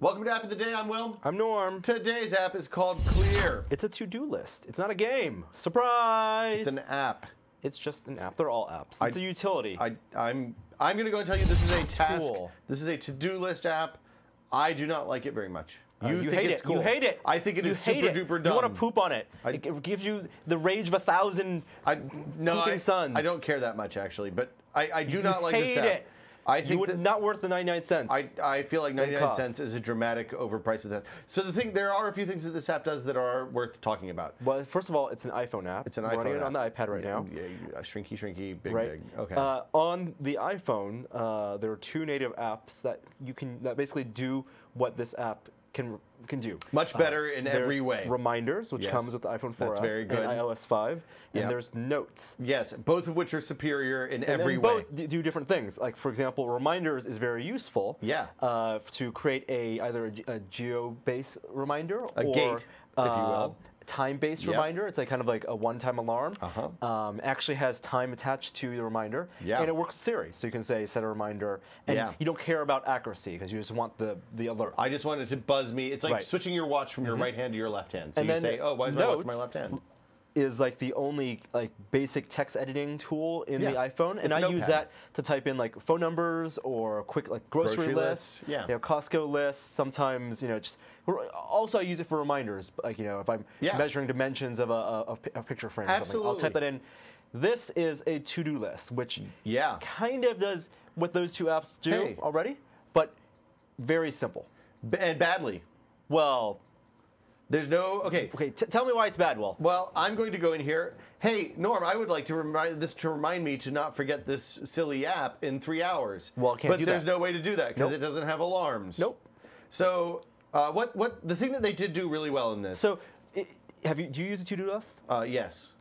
Welcome to App of the Day. I'm Will. I'm Norm. Today's app is called Clear. It's a to-do list. It's not a game. Surprise! It's an app. It's just an app. They're all apps. It's a utility. I'm going to go and tell you this is a task. Tool. This is a to-do list app. I do not like it very much. You think hate it's it. cool. You hate it. I think it is super duper dumb. You want to poop on it. It gives you the rage of 1,000 pooping suns. I don't care that much actually, but I do not like this hate app. it. I think not worth the 99 cents. I feel like 99 cents is a dramatic overprice of that. So there are a few things that this app does that are worth talking about. Well, first of all, it's an iPhone app. It's an I'm iPhone running app. it on the iPad right now. Yeah, shrinky, big. Okay. On the iPhone, there are two native apps that that basically do what this app can do. Much better in every way. Reminders, which comes with the iPhone 4S That's very good. and iOS 5, and there's Notes. Yes, both of which are superior in every way. Both do different things. Like for example, Reminders is very useful. Yeah. To create either a geo-based reminder a or gate, if you will. Time-based reminder. It's like kind of like a one-time alarm. Actually has time attached to the reminder. Yeah. And it works with Siri, so you can say set a reminder, and you don't care about accuracy because you just want the alert. I just want it to buzz me. It's like switching your watch from your right hand to your left hand. So and you then say, "Oh, why is my watch in my left hand?" Is like the only basic text editing tool in the iPhone, and I use that to type in like phone numbers or quick grocery lists, Costco lists. Sometimes just also I use it for reminders, like if I'm measuring dimensions of a picture frame or something, I'll type that in. This is a to-do list, which kind of does what those two apps do already, but very simple and badly. Well. There's no okay. Tell me why it's bad, Will. Well, I'm going to go in here. Hey, Norm, I would like to remind me to not forget this silly app in 3 hours. Well, it can't do that. But there's no way to do that because it doesn't have alarms. Nope. So, what the thing that they did do really well in this? So, do you use a to-do list? Yes.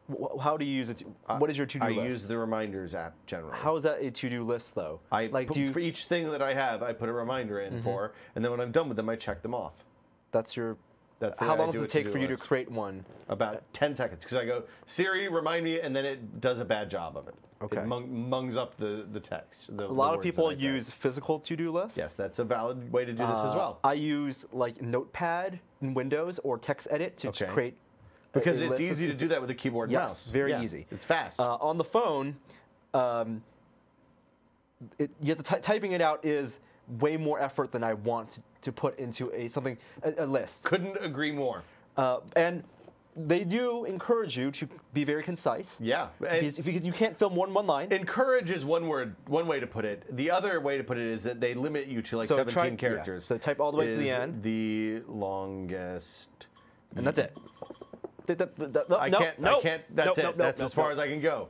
How do you use it? What is your to-do list? I use the Reminders app generally. How is that a to-do list though? For each thing that I have, I put a reminder in for, and then when I'm done with them, I check them off. That's your. How long does it take for you to create one? About 10 seconds, because I go, Siri, remind me, and then it does a bad job of it. Okay. It mungs up the text. A lot of people use physical to-do lists. Yes, that's a valid way to do this as well. I use like Notepad in Windows or TextEdit to create. Because it's easy to do that with a keyboard and mouse. Yes, very easy. It's fast. On the phone, typing it out is way more effort than I want to put into a list. Couldn't agree more. And they do encourage you to be very concise. Yeah. Because you can't fill more than one line. Encourage is one way to put it. The other way to put it is that they limit you to 17 characters. So type all the way to the end. The longest. And that's it. I can't. That's it. That's as far as I can go.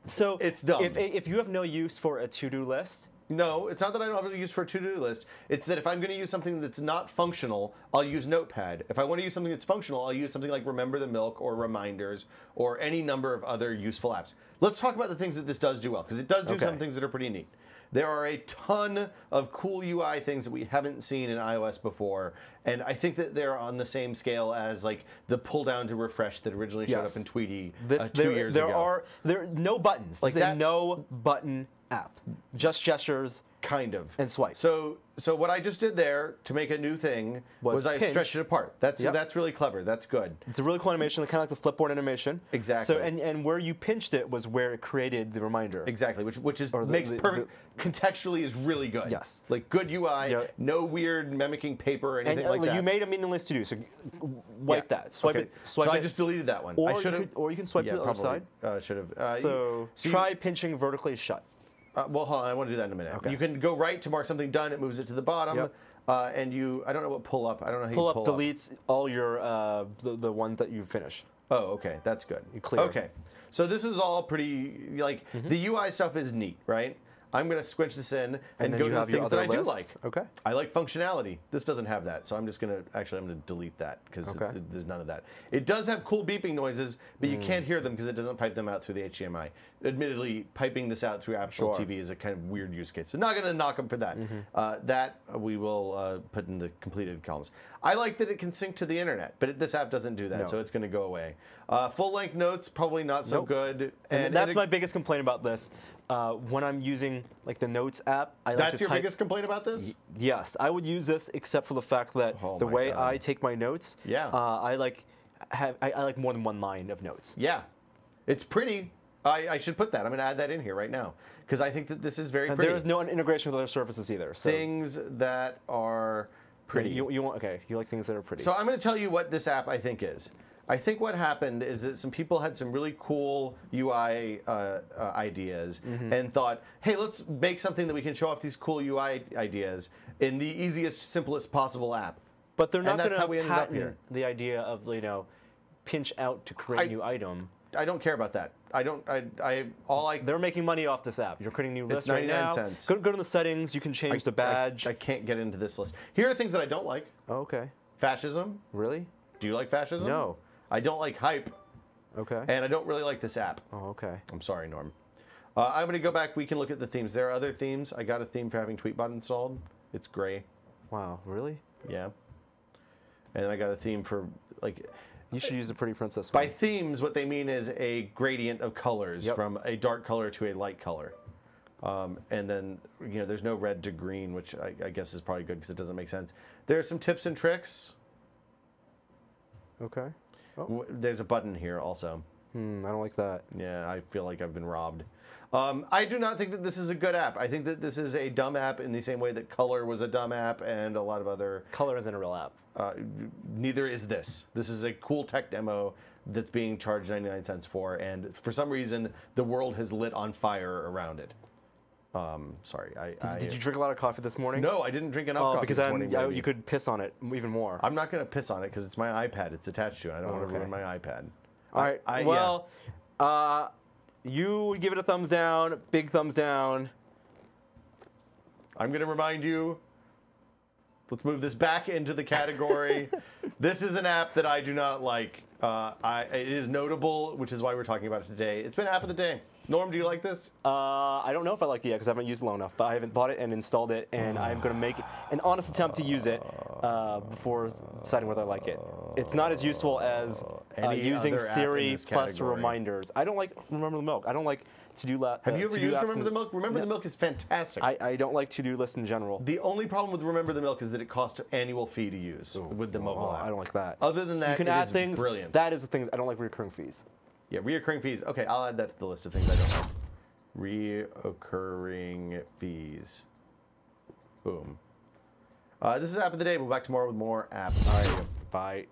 So it's dumb. If you have no use for a to-do list. No, it's not that I don't have a use for a to-do list. It's that if I'm going to use something that's not functional, I'll use Notepad. If I want to use something that's functional, I'll use something like Remember the Milk or Reminders or any number of other useful apps. Let's talk about the things that this does do well, because it does do some things that are pretty neat. There are a ton of cool UI things that we haven't seen in iOS before, and I think that they're on the same scale as like the pull down to refresh that originally showed up in Tweety 2 years ago. There are no buttons. It's a no button app, just gestures. Kind of. And swipe. So what I just did there to make a new thing was I stretched it apart. That's really clever. That's good. It's a really cool animation, kind of like the Flipboard animation. Exactly. So and where you pinched it was where it created the reminder. Exactly, which is makes perfect. Contextually is really good. Yes. Like good UI, no weird mimicking paper or anything like that. You made a meaningless to do, so wipe that. Swipe it. Swipe so it. I just deleted that one. Or I should have. Or you can swipe to the other side. Should have. So try pinching vertically shut. Well, hold on. I want to do that in a minute. Okay. You can go right to mark something done. It moves it to the bottom. And I don't know what pull up. I don't know how you pull up. Pull up deletes all your the one that you finished. Oh, okay. That's good. You clear. Okay. So this is all pretty the UI stuff is neat, right? I'm going to squinch this in and go to the things that I do like. Okay. I like functionality. This doesn't have that, so I'm just going to I'm going to delete that because there's none of that. It does have cool beeping noises, but you can't hear them because it doesn't pipe them out through the HDMI. Admittedly, piping this out through Apple TV is a kind of weird use case. So not going to knock them for that. That we will put in the completed columns. I like that it can sync to the internet, but this app doesn't do that, so it's going to go away. Full-length notes, probably not so good. And that's my biggest complaint about this. When I'm using using like the Notes app. That's your biggest complaint about this? Yes, I would use this except for the fact that the way I take my notes, I like more than one line of notes. Yeah, it's pretty. I should put that. I'm going to add that in here right now because I think that this is very pretty. There is no integration with other surfaces either. So. Things that are pretty. You like things that are pretty. So I'm going to tell you what this app I think is. I think what happened is that some people had some really cool UI ideas and thought, hey, let's make something that we can show off these cool UI ideas in the easiest, simplest possible app. But they're not going to patent the idea of, pinch out to create a new item. I don't care about that. They're making money off this app. You're creating new lists right now. It's 99 cents. Go to the settings. You can change the badge. I can't get into this list. Here are things that I don't like. Oh, okay. Fascism. Really? Do you like fascism? No. I don't like hype. Okay. And I don't really like this app. Oh, okay. I'm sorry, Norm. I'm going to go back. We can look at the themes. There are other themes. I got a theme for having Tweetbot installed. It's gray. Wow, really? Yeah. And then I got a theme for, You should use the Pretty Princess one. By themes, what they mean is a gradient of colors from a dark color to a light color. And then, there's no red to green, which I guess is probably good because it doesn't make sense. There are some tips and tricks. Okay. Oh. There's a button here also. I don't like that. Yeah, I feel like I've been robbed. I do not think that this is a good app. I think that this is a dumb app in the same way that Color was a dumb app and a lot of other... Color isn't a real app. Neither is this. This is a cool tech demo that's being charged 99 cents for, and for some reason, the world has lit on fire around it. Sorry. Did you drink a lot of coffee this morning? No, I didn't drink enough coffee because this morning. Because you could piss on it even more. I'm not going to piss on it because it's my iPad. It's attached to it. I don't want to ruin my iPad. All right. You give it a thumbs down, big thumbs down. I'm going to remind you, let's move this back into the category. This is an app that I do not like. It is notable, which is why we're talking about it today. It's been app of the day. Norm, do you like this? I don't know if I like it yet because I haven't used it long enough, but I haven't bought it and installed it, and I'm going to make an honest attempt to use it before deciding whether I like it. It's not as useful as using Siri plus reminders. I don't like Remember the Milk. I don't like to-do lists. Have you ever used Remember the Milk? Remember the Milk is fantastic. I don't like to-do lists in general. The only problem with Remember the Milk is that it costs an annual fee to use with the mobile app. I don't like that. Other than that, you can it add is things. Brilliant. That is the thing. I don't like recurring fees. Yeah, reoccurring fees. Okay, I'll add that to the list of things I don't like. Reoccurring fees. Boom. This is App of the Day. We'll be back tomorrow with more app. All right. Bye.